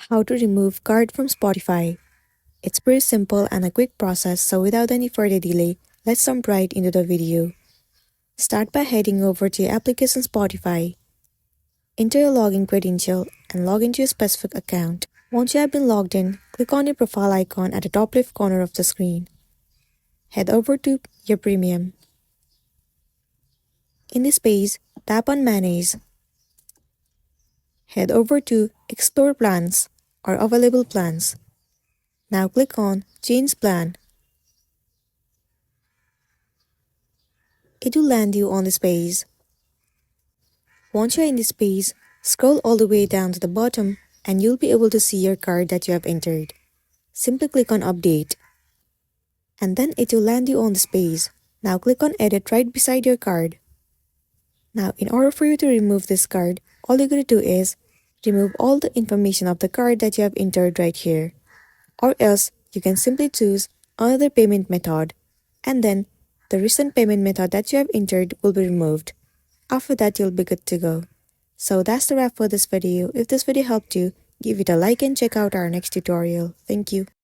How to remove card from Spotify. It's pretty simple and a quick process, so without any further delay, let's jump right into the video. Start by heading over to your application Spotify. Enter your login credential and log into your specific account. Once you have been logged in, click on your profile icon at the top left corner of the screen. Head over to your premium. In this page, tap on Manage. Head over to Explore Plans or Available Plans. Now click on Change Plan. It will land you on this page. Once you're in this page, scroll all the way down to the bottom and you'll be able to see your card that you have entered. Simply click on Update. And then it will land you on this page. Now click on Edit right beside your card. Now in order for you to remove this card, all you're going to do is remove all the information of the card that you have entered right here. Or else you can simply choose another payment method and then the recent payment method that you have entered will be removed. After that, you'll be good to go. So that's the wrap for this video. If this video helped you, give it a like and check out our next tutorial. Thank you.